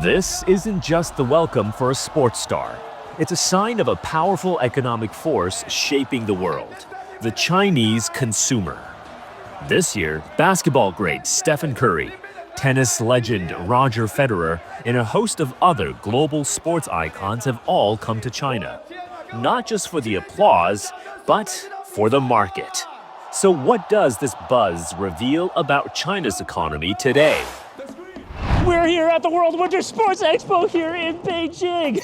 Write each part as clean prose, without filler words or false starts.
This isn't just the welcome for a sports star. It's a sign of a powerful economic force shaping the world, the Chinese consumer. This year, basketball great Stephen Curry, tennis legend Roger Federer, and a host of other global sports icons have all come to China. Not just for the applause, but for the market. So what does this buzz reveal about China's economy today? We're here at the World Winter Sports Expo here in Beijing.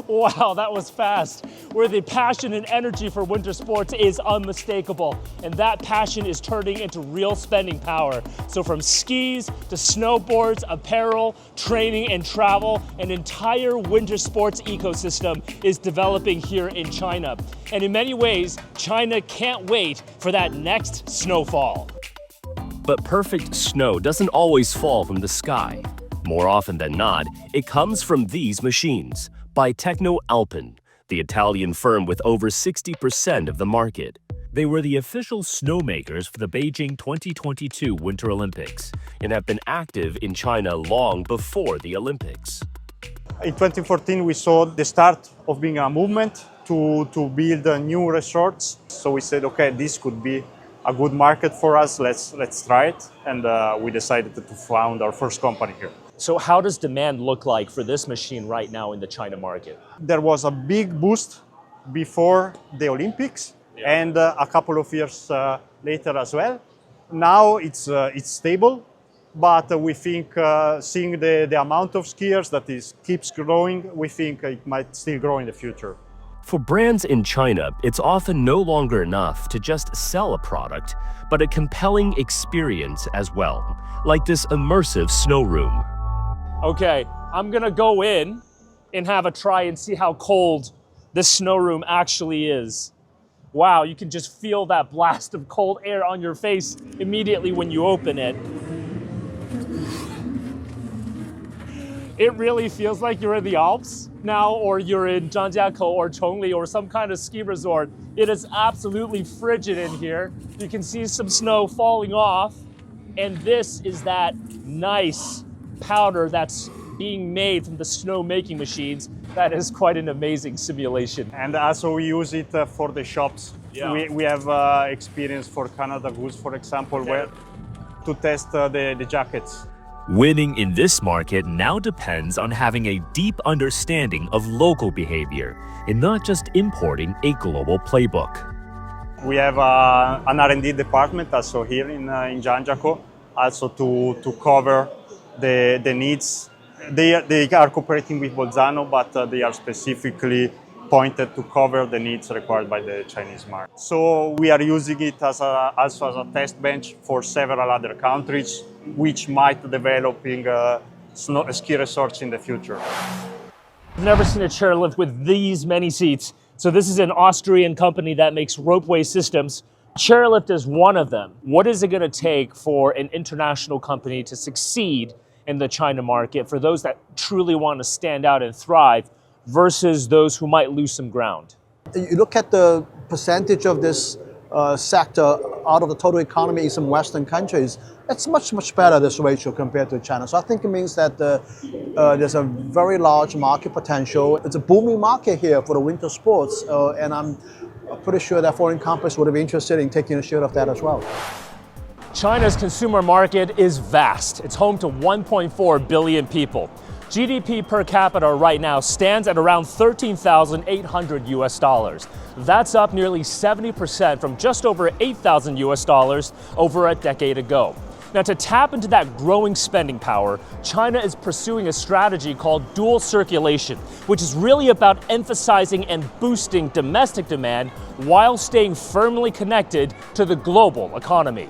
Wow, that was fast. Where the passion and energy for winter sports is unmistakable. And that passion is turning into real spending power. So from skis to snowboards, apparel, training and travel, an entire winter sports ecosystem is developing here in China. And in many ways, China can't wait for that next snowfall. But perfect snow doesn't always fall from the sky. More often than not, it comes from these machines by Techno Alpin, the Italian firm with over 60% of the market. They were the official snowmakers for the Beijing 2022 Winter Olympics and have been active in China long before the Olympics. In 2014, we saw the start of being a movement to build new resorts. So we said, okay, this could be a good market for us. Let's try it. And we decided to found our first company here. So how does demand look like for this machine right now in the China market? There was a big boost before the Olympics and a couple of years later as well. Now it's stable, but we think seeing the amount of skiers that keeps growing, we think it might still grow in the future. For brands in China, it's often no longer enough to just sell a product, but a compelling experience as well, like this immersive snow room. Okay, I'm gonna go in and have a try and see how cold this snow room actually is. Wow, you can just feel that blast of cold air on your face immediately when you open it. It really feels like you're in the Alps now, or you're in Zhangjiakou or Chongli or some kind of ski resort. It is absolutely frigid in here. You can see some snow falling off, and this is that nice powder that's being made from the snow making machines. That is quite an amazing simulation. And also we use it for the shops. Yeah. We have experience for Canada Goose, for example, where to test the jackets. Winning in this market now depends on having a deep understanding of local behavior and not just importing a global playbook. We have an R&D department also here in Zhangjiakou, also to cover the needs. They are cooperating with Bolzano, but they are specifically pointed to cover the needs required by the Chinese market. So we are using it also as a test bench for several other countries, which might develop ski resorts in the future. I've never seen a chairlift with these many seats. So this is an Austrian company that makes ropeway systems. Chairlift is one of them. What is it going to take for an international company to succeed in the China market, for those that truly want to stand out and thrive versus those who might lose some ground? You look at the percentage of this sector out of the total economy in some Western countries, it's much, much better, this ratio, compared to China. So I think it means that there's a very large market potential. It's a booming market here for the winter sports, and I'm pretty sure that foreign companies would be interested in taking a share of that as well. China's consumer market is vast. It's home to 1.4 billion people. GDP per capita right now stands at around $13,800. That's up nearly 70% from just over $8,000 over a decade ago. Now, to tap into that growing spending power, China is pursuing a strategy called dual circulation, which is really about emphasizing and boosting domestic demand while staying firmly connected to the global economy.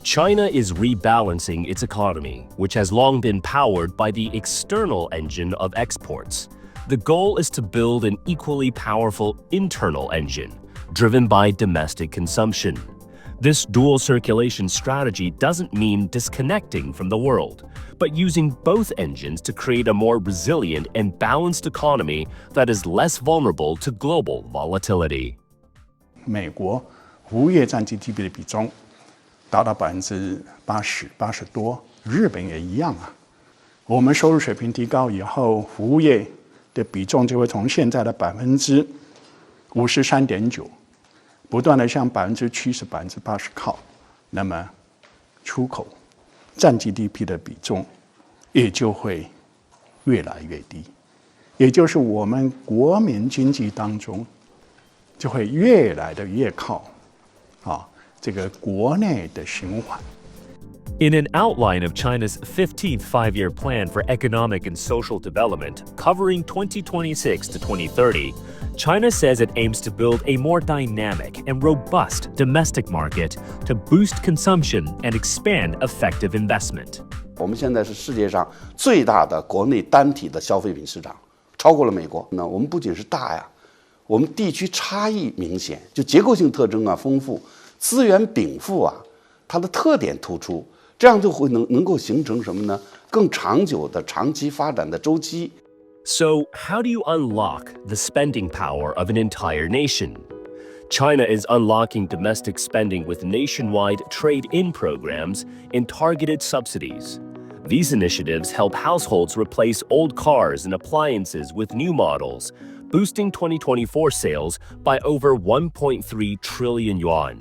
China is rebalancing its economy, which has long been powered by the external engine of exports. The goal is to build an equally powerful internal engine, driven by domestic consumption. This dual circulation strategy doesn't mean disconnecting from the world, but using both engines to create a more resilient and balanced economy that is less vulnerable to global volatility. 美国服务业占 GDP 的比重达到80%多，日本也一样啊。我们收入水平提高以后，服务业的比重就会从现在的53.9%，不断的向70%、80%靠。那么，出口占 GDP 的比重也就会越来越低，也就是我们国民经济当中就会越来的越靠这个国内的循环。In an outline of China's 15th five-year plan for economic and social development, covering 2026 to 2030, China says it aims to build a more dynamic and robust domestic market to boost consumption and expand effective investment. 我们现在是世界上最大的国内单体的消费品市场，超过了美国。那我们不仅是大呀，我们地区差异明显，就结构性特征丰富，资源禀赋它的特点突出。这样就会能够形成什么呢？更长久的长期发展的周期。So, how do you unlock the spending power of an entire nation? China is unlocking domestic spending with nationwide trade-in programs and targeted subsidies. These initiatives help households replace old cars and appliances with new models, boosting 2024 sales by over 1.3 trillion yuan.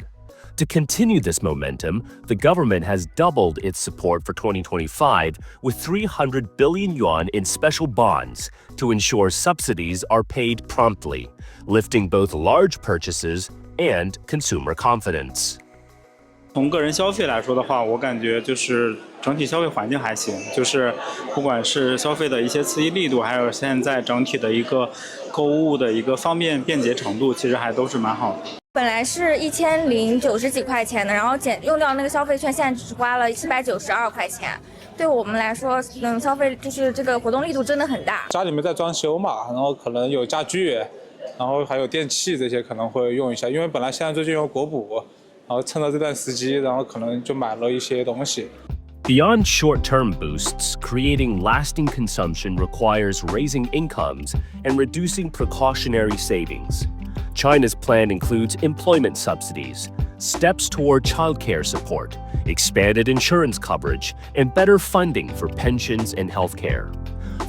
To continue this momentum, the government has doubled its support for 2025 with 300 billion yuan in special bonds to ensure subsidies are paid promptly, lifting both large purchases and consumer confidence. 从个人消费来说的话，我感觉就是整体消费环境还行，就是不管是消费的一些刺激力度，还有现在整体的一个购物的一个方便便捷程度，其实还都是蛮好的。本来是1090几块钱的，然后用掉那个消费券，现在只花了792块钱。对我们来说，消费就是这个活动力度真的很大。家里面在装修嘛，然后可能有家具，然后还有电器这些可能会用一下，因为本来现在最近有国补，然后趁着这段时机，然后可能就买了一些东西。Beyond short-term boosts, creating lasting consumption requires raising incomes and reducing precautionary savings. China's plan includes employment subsidies, steps toward childcare support, expanded insurance coverage, and better funding for pensions and healthcare.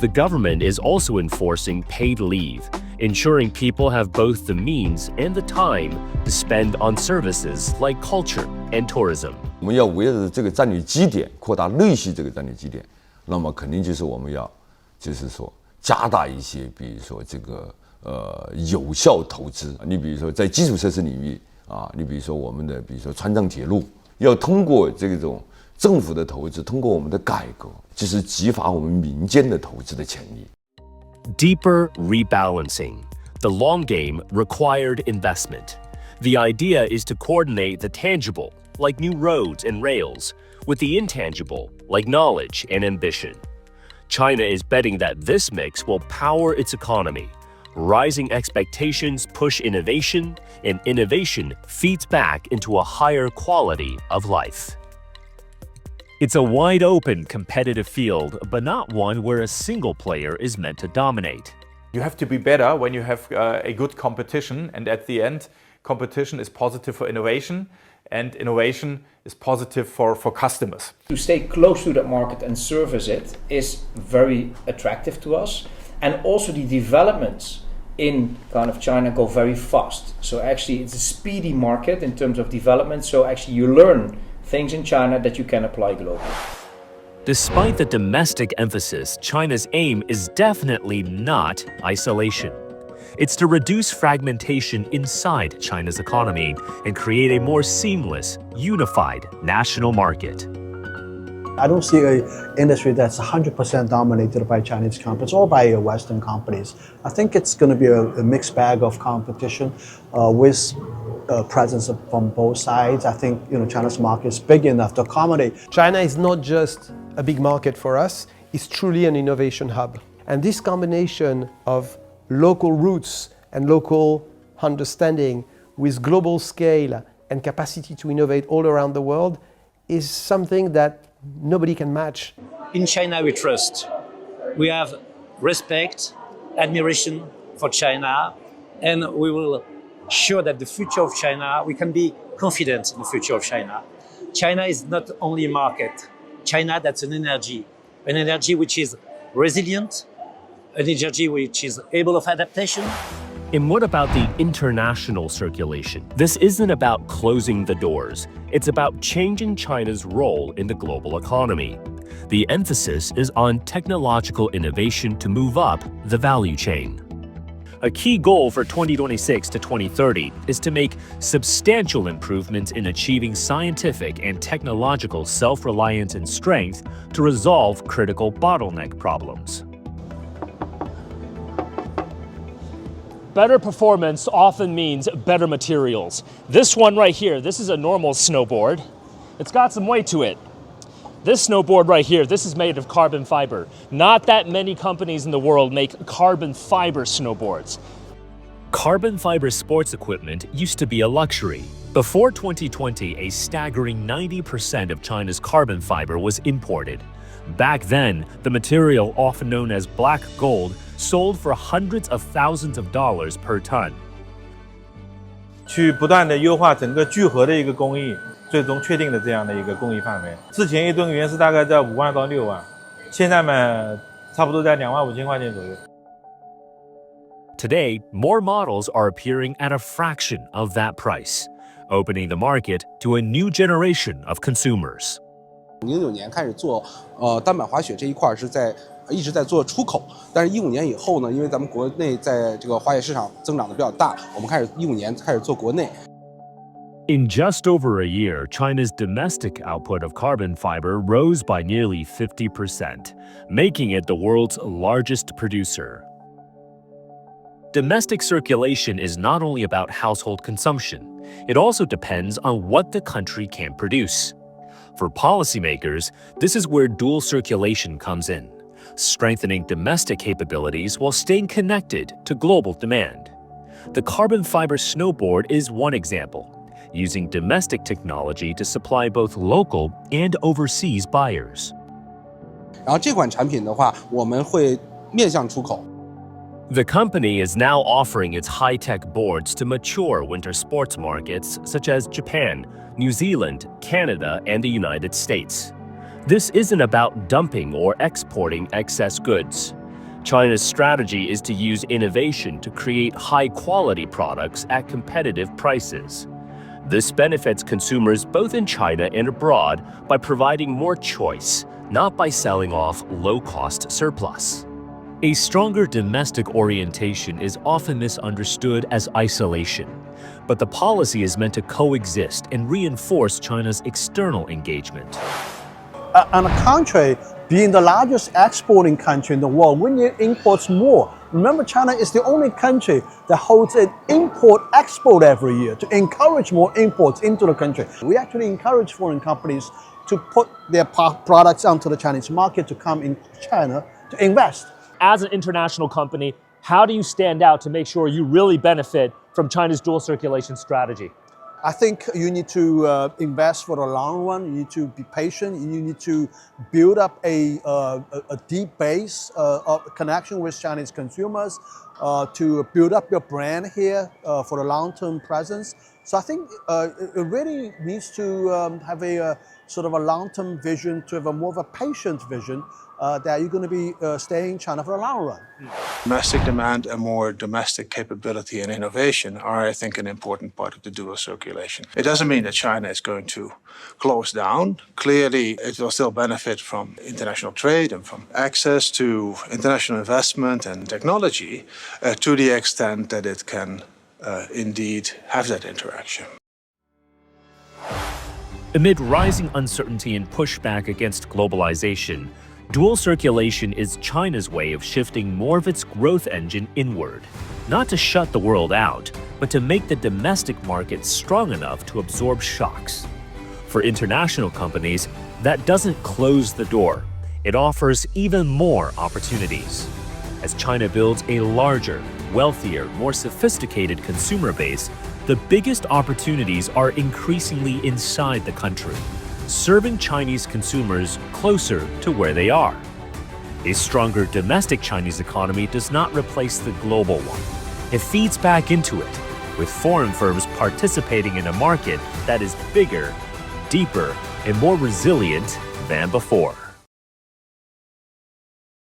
The government is also enforcing paid leave, ensuring people have both the means and the time to spend on services like culture and tourism. 我们要围绕着这个战略基点扩大内需这个战略基点，那么肯定就是我们要，就是说加大一些，比如说这个有效投资。你比如说在基础设施领域你比如说我们的，比如说川藏铁路，要通过这种政府的投资，通过我们的改革，就是激发我们民间的投资的潜力。Deeper rebalancing. The long game required investment. The idea is to coordinate the tangible, like new roads and rails, with the intangible, like knowledge and ambition. China is betting that this mix will power its economy. Rising expectations push innovation, and innovation feeds back into a higher quality of life. It's a wide-open competitive field, but not one where a single player is meant to dominate. You have to be better when you have a good competition, and at the end, competition is positive for innovation, and innovation is positive for customers. To stay close to that market and service it is very attractive to us. And also the developments in kind of China go very fast. So actually it's a speedy market in terms of development. So actually you learn things in China that you can apply globally. Despite the domestic emphasis, China's aim is definitely not isolation. It's to reduce fragmentation inside China's economy and create a more seamless, unified national market. I don't see an industry that's 100% dominated by Chinese companies or by Western companies. I think it's going to be a mixed bag of competition with presence from both sides. I think China's market is big enough to accommodate. China is not just a big market for us, it's truly an innovation hub. And this combination of local roots and local understanding with global scale and capacity to innovate all around the world is something that nobody can match. In China we trust. We have respect, admiration for China, and we will show that the future of China, we can be confident in the future of China. China is not only a market. China, that's an energy. an energy which is resilient, an energy which is able of adaptation. And what about the international circulation? This isn't about closing the doors. It's about changing China's role in the global economy. The emphasis is on technological innovation to move up the value chain. A key goal for 2026 to 2030 is to make substantial improvements in achieving scientific and technological self-reliance and strength to resolve critical bottleneck problems. Better performance often means better materials. This one right here, this is a normal snowboard. It's got some weight to it. This snowboard right here, this is made of carbon fiber. Not that many companies in the world make carbon fiber snowboards. Carbon fiber sports equipment used to be a luxury. Before 2020, a staggering 90% of China's carbon fiber was imported. Back then, the material, often known as black gold, sold for hundreds of thousands of dollars per ton. 去不断的优化整个聚合的一个工艺，最终确定的这样的一个工艺范围。之前一吨原是大概在5万到6万，现在嘛，差不多在2万5千块钱左右。Today, more models are appearing at a fraction of that price, opening the market to a new generation of consumers. 09年开始做单板滑雪这一块一直在做出口，但是15年以后呢，因为咱们国内在这个滑雪市场增长的比较大，我们15年开始做国内。In just over a year, China's domestic output of carbon fiber rose by nearly 50%, making it the world's largest producer. Domestic circulation is not only about household consumption, it also depends on what the country can produce. For policymakers, this is where dual circulation comes in, strengthening domestic capabilities while staying connected to global demand. The carbon fiber snowboard is one example, using domestic technology to supply both local and overseas buyers. 然后这款产品的话，我们会面向出口。The company is now offering its high-tech boards to mature winter sports markets such as Japan, New Zealand, Canada, and the United States. This isn't about dumping or exporting excess goods. China's strategy is to use innovation to create high-quality products at competitive prices. This benefits consumers both in China and abroad by providing more choice, not by selling off low-cost surplus. A stronger domestic orientation is often misunderstood as isolation, but the policy is meant to coexist and reinforce China's external engagement. On the contrary, being the largest exporting country in the world, we need imports more. Remember, China is the only country that holds an import-export every year to encourage more imports into the country. We actually encourage foreign companies to put their products onto the Chinese market, to come in China to invest. As an international company, how do you stand out to make sure you really benefit from China's dual circulation strategy? I think you need to invest for the long run. You need to be patient. You need to build up a deep base of connection with Chinese consumers, to build up your brand here for the long-term presence. So I think it really needs to have a sort of a long-term vision, to have a more of a patient vision that you're going to be staying in China for the long run. Domestic demand and more domestic capability and innovation are, I think, an important part of the dual circulation. It doesn't mean that China is going to close down. Clearly, it will still benefit from international trade and from access to international investment and technology to the extent that it can indeed have that interaction. Amid rising uncertainty and pushback against globalization, dual circulation is China's way of shifting more of its growth engine inward, not to shut the world out, but to make the domestic market strong enough to absorb shocks. For international companies, that doesn't close the door. It offers even more opportunities. As China builds a larger, wealthier, more sophisticated consumer base, the biggest opportunities are increasingly inside the country, serving Chinese consumers closer to where they are. A stronger domestic Chinese economy does not replace the global one. It feeds back into it, with foreign firms participating in a market that is bigger, deeper, and more resilient than before.